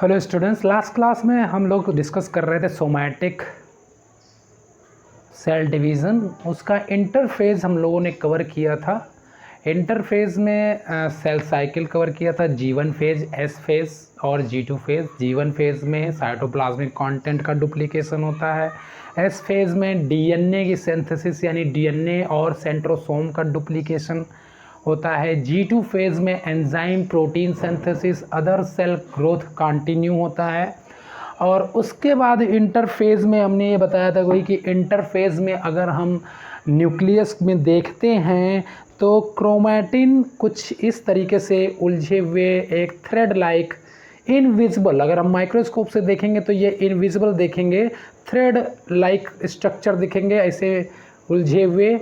Hello students, last class में हम लोग डिस्कस कर रहे थे सोमैटिक सेल डिवीज़न। उसका इंटरफेज हम लोगों ने कवर किया था। इंटरफेज में सेल साइकिल कवर किया था, G1 फेज, S फेज और G2 फेज। G1 फेज में साइटोप्लाज्मिक कंटेंट का डुप्लीकेशन होता है। S फेज में DNA की सिंथेसिस यानी DNA और सेंट्रोसोम का डुप्लीकेशन होता है। G2 फेज में enzyme protein synthesis other cell growth continue होता है। और उसके बाद इंटरफेज में हमने ये बताया था कोई कि इंटरफेज में अगर हम न्यूक्लियस में देखते हैं तो क्रोमैटिन कुछ इस तरीके से उलझे हुए एक थ्रेड लाइक इनविजिबल, अगर हम माइक्रोस्कोप से देखेंगे तो ये इनविजिबल देखेंगे, थ्रेड लाइक स्ट्रक्चर दिखेंगे ऐसे उलझे हुए।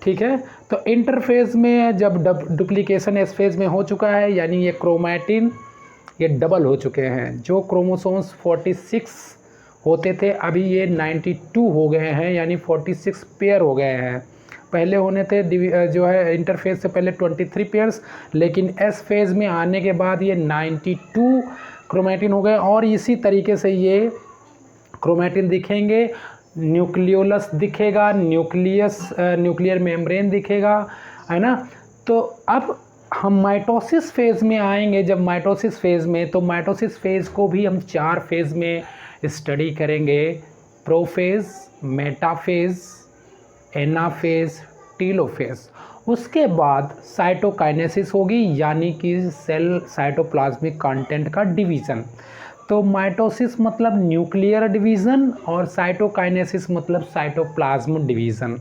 ठीक है, तो इंटरफेज में जब डुप्लीकेशन एस फेज में हो चुका है यानी ये क्रोमैटिन ये डबल हो चुके हैं। जो क्रोमोसोम्स 46 होते थे अभी ये 92 हो गए हैं, यानी 46 पेयर हो गए हैं। पहले होने थे जो है इंटरफेज से पहले 23 पेयर्स, लेकिन एस फेज में आने के बाद ये 92 क्रोमैटिन हो गए। और इसी तरीके से ये क्रोमैटिन दिखेंगे, न्यूक्लियोलस दिखेगा, न्यूक्लियर मेम्ब्रेन दिखेगा, है ना। तो अब हम माइटोसिस फेज़ में आएंगे। जब माइटोसिस फेज़ में, तो माइटोसिस फेज़ को भी हम 4 फेज़ में स्टडी करेंगे: प्रोफेज़, मेटाफेज़, एनाफेज़, टीलोफेज़। उसके बाद साइटोकाइनेसिस होगी यानी कि सेल साइटोप्लाज्मिक कंटेंट का डिवीज़न। तो माइटोसिस मतलब न्यूक्लियर डिवीज़न और साइटोकाइनेसिस मतलब साइटोप्लाज्म डिवीज़न।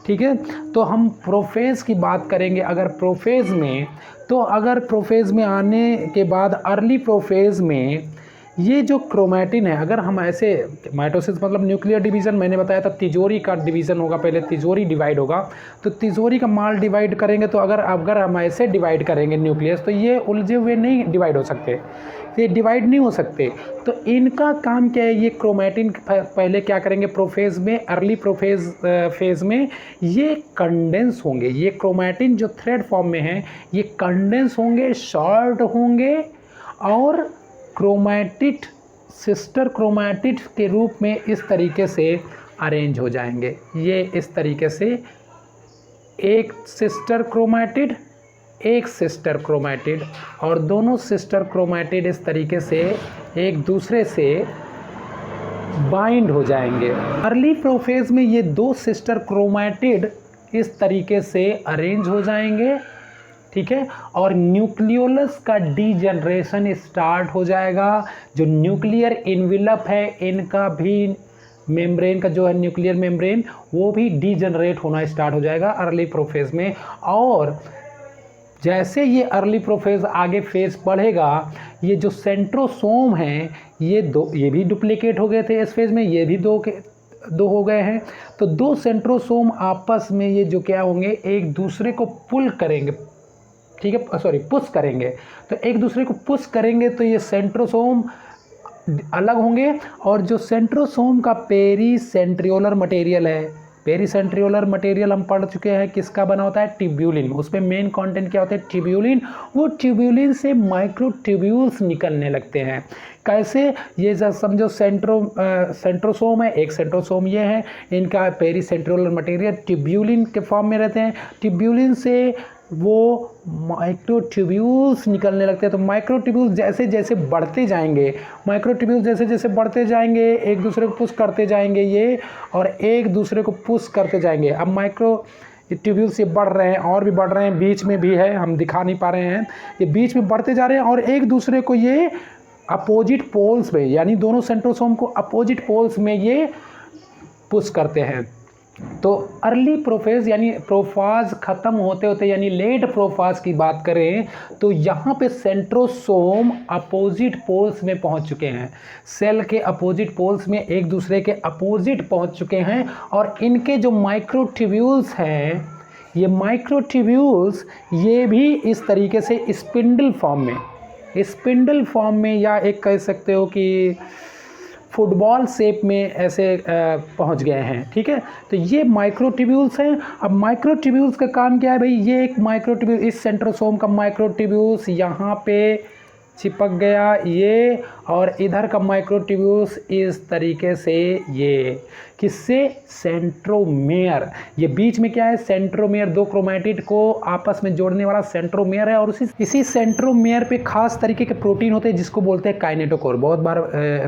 ठीक है, तो हम प्रोफेज़ की बात करेंगे। अगर प्रोफेज़ में आने के बाद अर्ली प्रोफेज़ में ये जो क्रोमैटिन है, अगर हम ऐसे, माइटोसिस मतलब न्यूक्लियर डिवीज़न, मैंने बताया था तिजोरी का डिवीज़न होगा, पहले तिजोरी डिवाइड होगा। तो तिजोरी का माल डिवाइड करेंगे तो अगर हम ऐसे डिवाइड करेंगे न्यूक्लियस तो ये उलझे हुए नहीं डिवाइड हो सकते, ये डिवाइड नहीं हो सकते। तो इनका काम क्या है, ये क्रोमैटिन पहले क्या करेंगे प्रोफेज़ में, अर्ली प्रोफेज़ फेज़ में ये कंडेंस होंगे। ये क्रोमैटिन जो थ्रेड फॉर्म में है ये कंडेंस होंगे, शॉर्ट होंगे और क्रोमैटिड, सिस्टर क्रोमैटिड के रूप में इस तरीके से अरेंज हो जाएंगे। ये इस तरीके से एक सिस्टर क्रोमैटिड, एक सिस्टर क्रोमैटिड, और दोनों सिस्टर क्रोमैटिड इस तरीके से एक दूसरे से बाइंड हो जाएंगे। अर्ली प्रोफेज में ये 2 सिस्टर क्रोमैटिड इस तरीके से अरेंज हो जाएंगे। ठीक है, और न्यूक्लियोलस का डीजनरेशन स्टार्ट हो जाएगा। जो न्यूक्लियर इनवेलप है इनका भी, मेम्ब्रेन का जो है न्यूक्लियर मेम्ब्रेन, वो भी डीजनरेट होना स्टार्ट हो जाएगा अर्ली प्रोफेज में। और जैसे ये अर्ली प्रोफेज आगे फेज बढ़ेगा, ये जो सेंट्रोसोम हैं ये भी डुप्लीकेट हो गए थे इस फेज में, ये भी दो हो गए हैं। तो 2 सेंट्रोसोम आपस में ये जो क्या होंगे, एक दूसरे को पुल करेंगे। ठीक है, सॉरी, पुश करेंगे। तो एक दूसरे को पुश करेंगे तो ये सेंट्रोसोम अलग होंगे। और जो सेंट्रोसोम का पेरीसेंट्रियोलर मटेरियल है, पेरीसेंट्रियोलर मटेरियल हम पढ़ चुके हैं किसका बना होता है, ट्यूब्यूलिन। उसमें मेन कंटेंट क्या होता है, ट्यूब्यूलिन। वो ट्यूब्यूलिन से माइक्रोट्यूब्यूल्स निकलने लगते हैं। कैसे, ये समझो सेंट्रोसोम है, एक सेंट्रोसोम ये है, इनका पेरीसेंट्रियोलर मटेरियल ट्यूब्यूलिन के फॉर्म में रहते हैं। ट्यूब्यूलिन से वो माइक्रोट्यूब्यूल्स निकलने लगते हैं। तो माइक्रोट्यूब्यूल्स जैसे जैसे बढ़ते जाएंगे, माइक्रोट्यूब्यूल्स जैसे जैसे बढ़ते जाएंगे, एक दूसरे को पुश करते जाएंगे ये, और एक दूसरे को पुश करते जाएंगे। अब माइक्रोट्यूब्यूल्स ये बढ़ रहे हैं और भी बढ़ रहे हैं, बीच में भी है, हम दिखा नहीं पा रहे हैं, ये बीच में बढ़ते जा रहे हैं और एक दूसरे को ये अपोजिट पोल्स में, यानी दोनों सेंट्रोसोम को अपोजिट पोल्स में ये पुश करते हैं। तो अर्ली प्रोफेज यानी प्रोफाज ख़त्म होते होते यानी लेट प्रोफाज की बात करें तो यहाँ पे सेंट्रोसोम अपोजिट पोल्स में पहुँच चुके हैं। सेल के अपोजिट पोल्स में एक दूसरे के अपोजिट पहुँच चुके हैं। और इनके जो माइक्रोट्यूब्यूल्स हैं, ये माइक्रोट्यूब्यूल्स ये भी इस तरीके से स्पिंडल फॉर्म में या एक कह सकते हो कि फुटबॉल शेप में ऐसे पहुंच गए हैं। ठीक है, तो ये माइक्रोट्यूब्यूल्स हैं। अब माइक्रोट्यूब्यूल्स का काम क्या है भाई, ये एक माइक्रोट्यूब्यूल, इस सेंट्रोसोम का माइक्रोट्यूब्यूल्स यहाँ पे चिपक गया ये, और इधर का माइक्रोट्यूब्यूल्स इस तरीके से, ये किससे, सेंट्रोमेयर, ये बीच में क्या है, सेंट्रोमेयर, दो क्रोमैटिड को आपस में जोड़ने वाला सेंट्रोमेयर है, और इसी सेंट्रोमेयर पे खास तरीके के प्रोटीन होते हैं जिसको बोलते हैं काइनेटोकोर। बहुत बार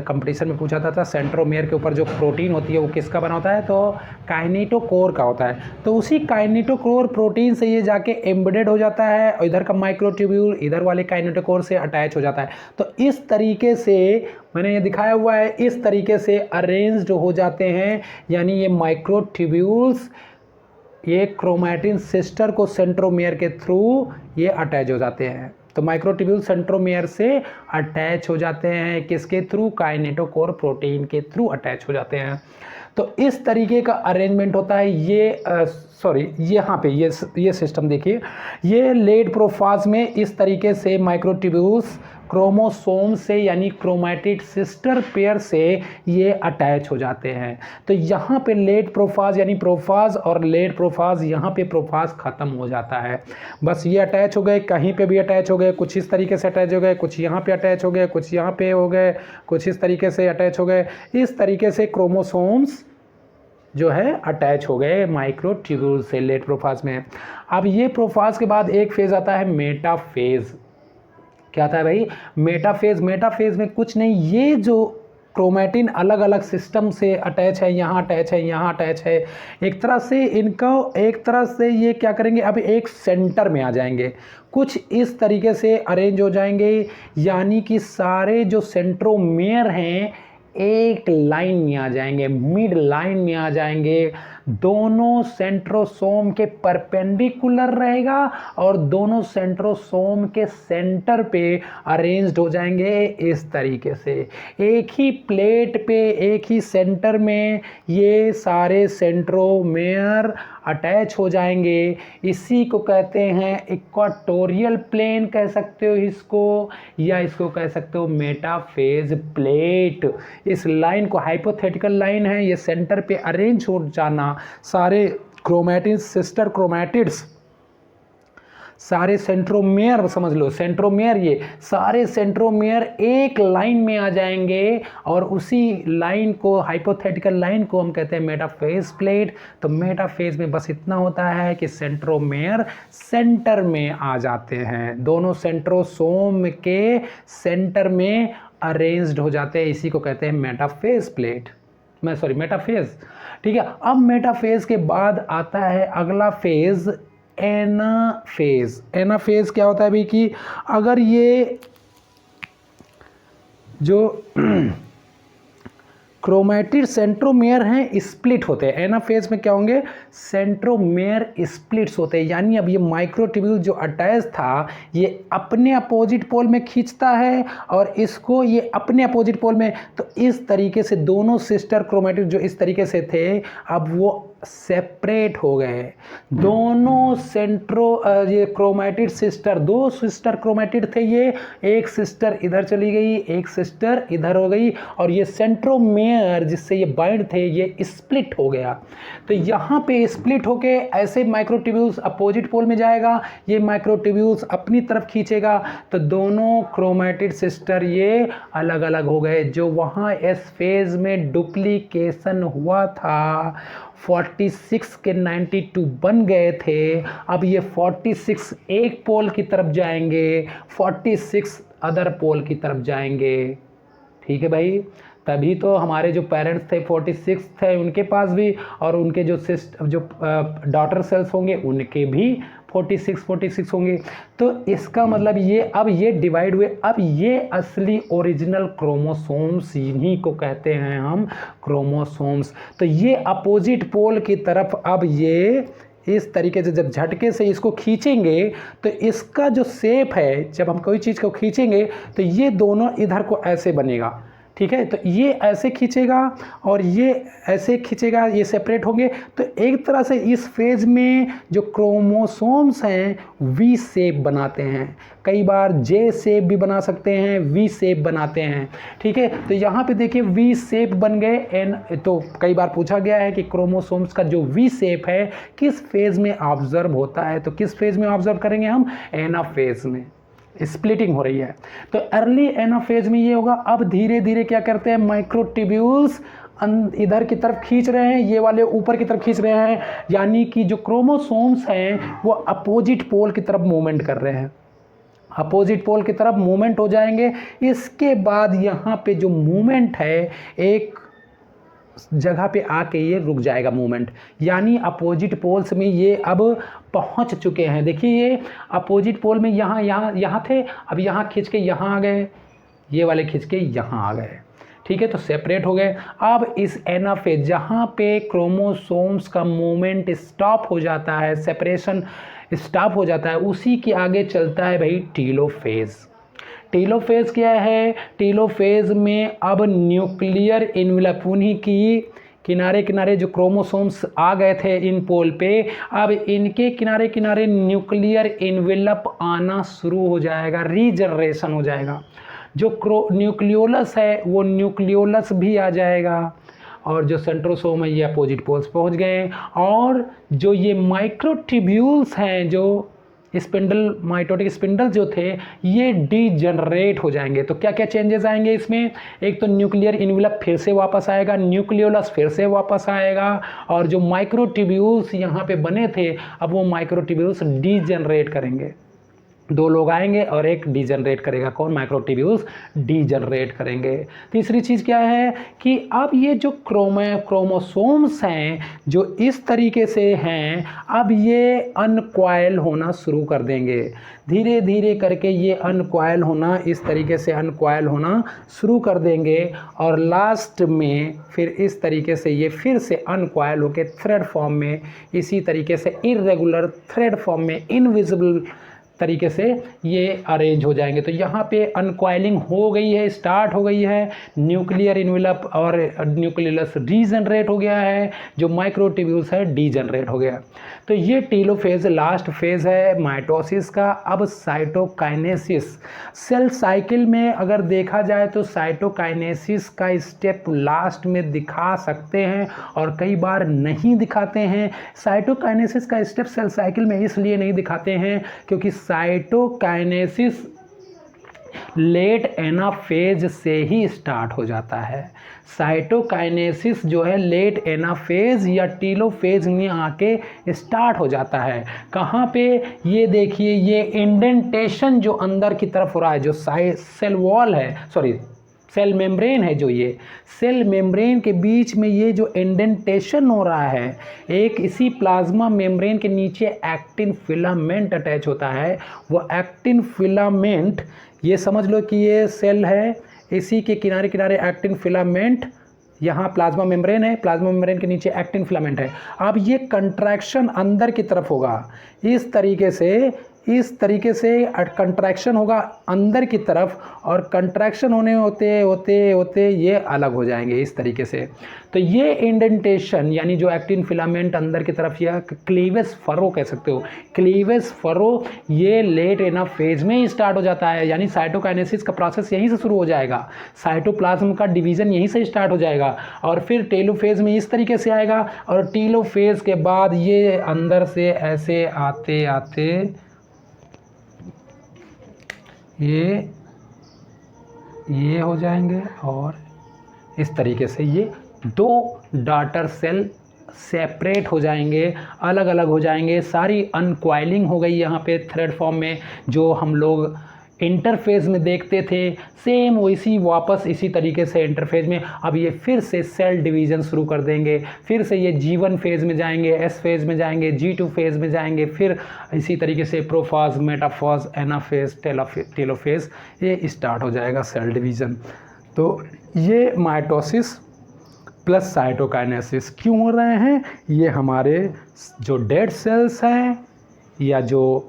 कंपटीशन में पूछा था सेंट्रोमेयर के ऊपर जो प्रोटीन होती है वो किसका बना होता है, तो काइनेटोकोर का होता है। तो उसी काइनेटोकोर प्रोटीन से ये जाके एम्बेडेड हो जाता है और इधर का माइक्रोट्यूब्यूल इधर वाले काइनेटोकोर से अटैच हो जाता है। तो इस तरीके से मैंने ये दिखाया हुआ है, इस तरीके से अरेंज्ड हो जाते हैं, यानी ये माइक्रोट्यूब्यूल्स ये क्रोमैटिन सिस्टर को सेंट्रोमेयर के थ्रू ये अटैच हो जाते हैं। तो माइक्रोट्यूब्यूल सेंट्रोमेयर से अटैच हो जाते हैं, किसके थ्रू, काइनेटोकोर प्रोटीन के थ्रू अटैच हो जाते हैं। तो इस तरीके का अरेंजमेंट होता है। ये यहाँ पे ये सिस्टम देखिए, ये लेड प्रोफाज में इस तरीके से माइक्रोट्यूब्यूल्स क्रोमोसोम से यानी क्रोमैटिड सिस्टर पेयर से ये अटैच हो जाते हैं। तो यहाँ पे लेड प्रोफाज यानी प्रोफाज और लेड प्रोफाज, यहाँ पे प्रोफाज ख़त्म हो जाता है। बस ये अटैच हो गए, कहीं पे भी अटैच हो गए, कुछ इस तरीके से अटैच हो गए, कुछ यहाँ पे अटैच हो गए, कुछ यहाँ पे हो गए, कुछ इस तरीके से अटैच हो गए। इस तरीके से क्रोमोसोम्स जो है अटैच हो गए माइक्रोट्यूब्यूल से लेड प्रोफाज में। अब ये प्रोफाज के बाद एक फेज़ आता है मेटाफेज़। क्या था भाई, मेटाफेज़। मेटाफेज़ में कुछ नहीं, ये जो क्रोमैटिन अलग अलग सिस्टम से अटैच है, यहाँ अटैच है, यहाँ अटैच है, एक तरह से इनको एक तरह से ये क्या करेंगे, अब एक सेंटर में आ जाएंगे, कुछ इस तरीके से अरेंज हो जाएंगे, यानी कि सारे जो सेंट्रोमेयर हैं एक लाइन में आ जाएंगे, मिड लाइन में आ जाएंगे, दोनों सेंट्रोसोम के परपेंडिकुलर रहेगा और दोनों सेंट्रोसोम के सेंटर पे अरेंज्ड हो जाएंगे इस तरीके से। एक ही प्लेट पे एक ही सेंटर में ये सारे सेंट्रोमेयर अटैच हो जाएंगे। इसी को कहते हैं इक्वाटोरियल प्लेन कह सकते हो इसको, या इसको कह सकते हो मेटाफेज प्लेट। इस लाइन को हाइपोथेटिकल लाइन है, ये सेंटर पे अरेंज हो जाना, सारे क्रोमैटिन सिस्टर क्रोमैटिड्स, सारे सेंट्रोमेयर समझ लो, सेंट्रोमेयर ये सारे सेंट्रोमेयर एक लाइन में आ जाएंगे और उसी लाइन को, हाइपोथेटिकल लाइन को हम कहते हैं मेटाफेज प्लेट। तो मेटाफेज में बस इतना होता है कि सेंट्रोमेयर सेंटर में आ जाते हैं, दोनों सेंट्रोसोम के सेंटर में अरेंज्ड हो जाते हैं, इसी को कहते हैं मेटाफेज प्लेट, मेटाफेज। ठीक है, अब मेटाफेज के बाद आता है अगला फेज एनाफेज। एनाफेज क्या होता है भाई कि अगर ये जो क्रोमैटिड सेंट्रोमेयर हैं स्प्लिट होते हैं, एनाफेज में क्या होंगे, सेंट्रोमेयर स्प्लिट्स होते हैं, यानी अब ये माइक्रोट्यूब्यूल जो अटैच था ये अपने अपोजिट पोल में खींचता है और इसको ये अपने अपोजिट पोल में। तो इस तरीके से दोनों सिस्टर क्रोमैटिड जो इस तरीके से थे अब वो सेपरेट हो गए। दोनों ये क्रोमैटिड सिस्टर, दो सिस्टर क्रोमैटिड थे, ये एक सिस्टर इधर चली गई, एक सिस्टर इधर हो गई, और ये सेंट्रोमेयर जिससे ये बाइंड थे ये स्प्लिट हो गया। तो यहाँ पे स्प्लिट होके ऐसे माइक्रोट्यूब्यूल्स अपोजिट पोल में जाएगा, ये माइक्रोट्यूब्यूल्स अपनी तरफ खींचेगा, तो दोनों क्रोमैटिड सिस्टर ये अलग अलग हो गए। जो वहाँ एस फेज में डुप्लीकेशन हुआ था 46 के 92 बन गए थे, अब ये 46 एक पोल की तरफ जाएंगे, 46 अदर पोल की तरफ जाएंगे। ठीक है भाई, तभी तो हमारे जो पेरेंट्स थे 46 थे उनके पास भी, और उनके जो डॉटर सेल्स होंगे उनके भी 46 होंगे। तो इसका मतलब ये अब ये डिवाइड हुए, अब ये असली ओरिजिनल क्रोमोसोम्स इन्हीं को कहते हैं हम क्रोमोसोम्स। तो ये अपोजिट पोल की तरफ अब ये इस तरीके से जब झटके से इसको खींचेंगे तो इसका जो शेप है, जब हम कोई चीज़ को खींचेंगे तो ये दोनों इधर को ऐसे बनेगा। ठीक है, तो ये ऐसे खींचेगा और ये ऐसे खींचेगा, ये सेपरेट होंगे। तो एक तरह से इस फेज में जो क्रोमोसोम्स हैं वी शेप बनाते हैं, कई बार जे शेप भी बना सकते हैं, वी शेप बनाते हैं। ठीक है, तो यहाँ पे देखिए वी शेप बन गए एन। तो कई बार पूछा गया है कि क्रोमोसोम्स का जो वी शेप है किस फेज में ऑब्जर्व होता है, तो किस फेज में ऑब्जर्व करेंगे हम, एनाफेज में। स्प्लिटिंग हो रही है। तो अर्ली एनाफेज में ये होगा। अब धीरे धीरे क्या करते हैं, माइक्रोट्यूब्यूल्स इधर की तरफ खींच रहे हैं, ये वाले ऊपर की तरफ खींच रहे हैं, यानी कि जो क्रोमोसोम्स हैं वो अपोजिट पोल की तरफ मूवमेंट कर रहे हैं, अपोजिट पोल की तरफ मूवमेंट हो जाएंगे। इसके बाद यहाँ पे जो मूवमेंट है एक जगह पे आके ये रुक जाएगा मूवमेंट, यानी अपोजिट पोल्स में ये अब पहुंच चुके हैं। देखिए ये अपोजिट पोल में यहाँ थे, अब यहाँ खींच के यहाँ आ गए, ये वाले खींच के यहाँ आ गए, ठीक है, तो सेपरेट हो गए। अब इस एनाफेज जहाँ पे क्रोमोसोम्स का मूवमेंट स्टॉप हो जाता है, सेपरेशन स्टॉप हो जाता है, उसी के आगे चलता है भाई टीलोफेज। टीलोफेज क्या है, टीलोफेज में अब न्यूक्लियर इन्वेलप, उन्हीं की किनारे किनारे जो क्रोमोसोम्स आ गए थे इन पोल पे, अब इनके किनारे किनारे न्यूक्लियर इन्वेलप आना शुरू हो जाएगा, रीजनरेशन हो जाएगा। जो न्यूक्लियोलस है वो न्यूक्लियोलस भी आ जाएगा, और जो सेंट्रोसोम है ये अपोजिट पोल्स पहुंच गए। और जो ये माइक्रोट्यूब्यूल्स हैं, जो स्पिंडल, माइटोटिक स्पिंडल जो थे, ये डीजनरेट हो जाएंगे। तो क्या क्या चेंजेस आएंगे इसमें, एक तो न्यूक्लियर इन्वेलप फिर से वापस आएगा, न्यूक्लियोलस फिर से वापस आएगा, और जो माइक्रोट्यूब्यूल्स यहाँ पे बने थे अब वो माइक्रोट्यूब्यूल्स डीजनरेट करेंगे। दो लोग आएंगे और एक डीजनरेट करेगा, कौन, माइक्रोट्यूब्यूल्स डीजनरेट करेंगे। तीसरी चीज़ क्या है कि अब ये जो क्रोमोसोम्स हैं जो इस तरीके से हैं, अब ये अनकॉइल होना शुरू कर देंगे, धीरे धीरे करके ये अनकॉइल होना, इस तरीके से अनकॉइल होना शुरू कर देंगे, और लास्ट में फिर इस तरीके से ये फिर से अनकॉइल होकर थ्रेड फॉर्म में, इसी तरीके से इरेगुलर थ्रेड फॉर्म में, इनविजिबल तरीके से ये अरेंज हो जाएंगे। तो यहाँ पे अनकॉइलिंग हो गई है, स्टार्ट हो गई है, न्यूक्लियर इन्वेलप और न्यूक्लियस डीजनरेट हो गया है, जो माइक्रोट्यूब्यूल्स है डीजनरेट हो गया। तो ये टीलोफेज लास्ट फेज है माइटोसिस का। अब साइटोकाइनेसिस, सेल साइकिल में अगर देखा जाए तो साइटोकाइनेसिस का स्टेप लास्ट में दिखा सकते हैं और कई बार नहीं दिखाते हैं। साइटोकाइनेसिस का स्टेप सेल साइकिल में इसलिए नहीं दिखाते हैं क्योंकि साइटोकाइनेसिस लेट एनाफेज से ही स्टार्ट हो जाता है। साइटोकाइनेसिस जो है लेट एनाफेज या टीलोफेज में आके स्टार्ट हो जाता है। कहाँ पे, ये देखिए, ये इंडेंटेशन जो अंदर की तरफ हो रहा है, जो सेल वॉल है, सॉरी सेल मेम्ब्रेन है, जो ये सेल मेम्ब्रेन के बीच में ये जो इंडेंटेशन हो रहा है, एक इसी प्लाज्मा मेम्ब्रेन के नीचे एक्टिन फिलामेंट अटैच होता है। वो एक्टिन फिलामेंट, ये समझ लो कि ये सेल है, इसी के किनारे किनारे एक्टिन फिलामेंट, यहाँ प्लाज्मा मेम्ब्रेन है, प्लाज्मा मेम्ब्रेन के नीचे एक्टिन फिलामेंट है। अब ये कंट्रैक्शन अंदर की तरफ होगा, इस तरीके से कंट्रैक्शन होगा अंदर की तरफ, और कंट्रैक्शन होने होते ये अलग हो जाएंगे इस तरीके से। तो ये इंडेंटेशन यानी जो एक्टिन फिलामेंट अंदर की तरफ, या क्लीवेज फरो कह सकते हो, क्लीवेज फरो, ये लेट एनाफ फेज में ही स्टार्ट हो जाता है। यानी साइटोकाइनेसिस का प्रोसेस यहीं से शुरू हो जाएगा, साइटोप्लाज्म का डिवीज़न यहीं से स्टार्ट हो जाएगा, और फिर टेलोफेज में इस तरीके से आएगा, और टेलोफेज के बाद ये अंदर से ऐसे आते आते ये हो जाएंगे, और इस तरीके से ये दो डॉटर सेल सेपरेट हो जाएंगे, अलग अलग हो जाएंगे। सारी अनकॉइलिंग हो गई यहाँ पे थ्रेड फॉर्म में, जो हम लोग इंटरफेज में देखते थे, सेम वैसी वापस इसी तरीके से इंटरफेज में अब ये फिर से सेल डिवीज़न शुरू कर देंगे। फिर से ये G1 फेज़ में जाएंगे, S फेज़ में जाएंगे, G2 फेज़ में जाएंगे, फिर इसी तरीके से प्रोफाज, मेटाफाज, एनाफेज, टेलोफेज, ये स्टार्ट हो जाएगा सेल डिवीज़न। तो ये माइटोसिस प्लस साइटोकाइनेसिस क्यों हो रहे हैं, ये हमारे जो डेड सेल्स हैं या जो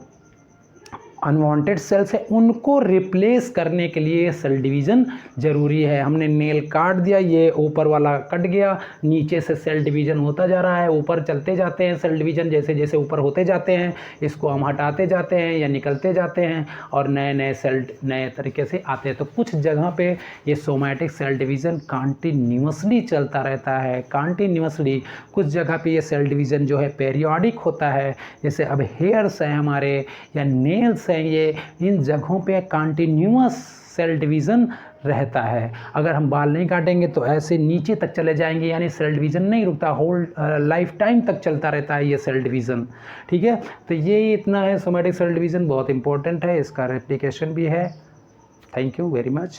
अनवांटेड सेल्स है उनको रिप्लेस करने के लिए सेल डिवीज़न ज़रूरी है। हमने नेल काट दिया, ये ऊपर वाला कट गया, नीचे से सेल डिवीज़न होता जा रहा है, ऊपर चलते जाते हैं सेल डिवीज़न, जैसे जैसे ऊपर होते जाते हैं इसको हम हटाते जाते हैं या निकलते जाते हैं, और नए नए सेल नए तरीके से आते हैं। तो कुछ जगह पे ये सोमैटिक सेल डिवीज़न कॉन्टीन्यूसली चलता रहता है, कॉन्टीन्यूसली। कुछ जगह पे ये सेल डिवीज़न जो है पेरियोडिक होता है, जैसे अब हेयर्स हैं हमारे या नेल्स हैं ये, इन जगहों पे कंटिन्यूअस सेल डिवीज़न रहता है। अगर हम बाल नहीं काटेंगे तो ऐसे नीचे तक चले जाएंगे, यानी सेल डिवीज़न नहीं रुकता, होल लाइफ टाइम तक चलता रहता है ये सेल डिवीज़न। ठीक है, तो ये इतना है, सोमैटिक सेल डिवीज़न बहुत इंपॉर्टेंट है, इसका रेप्लिकेशन भी है। Thank you very much.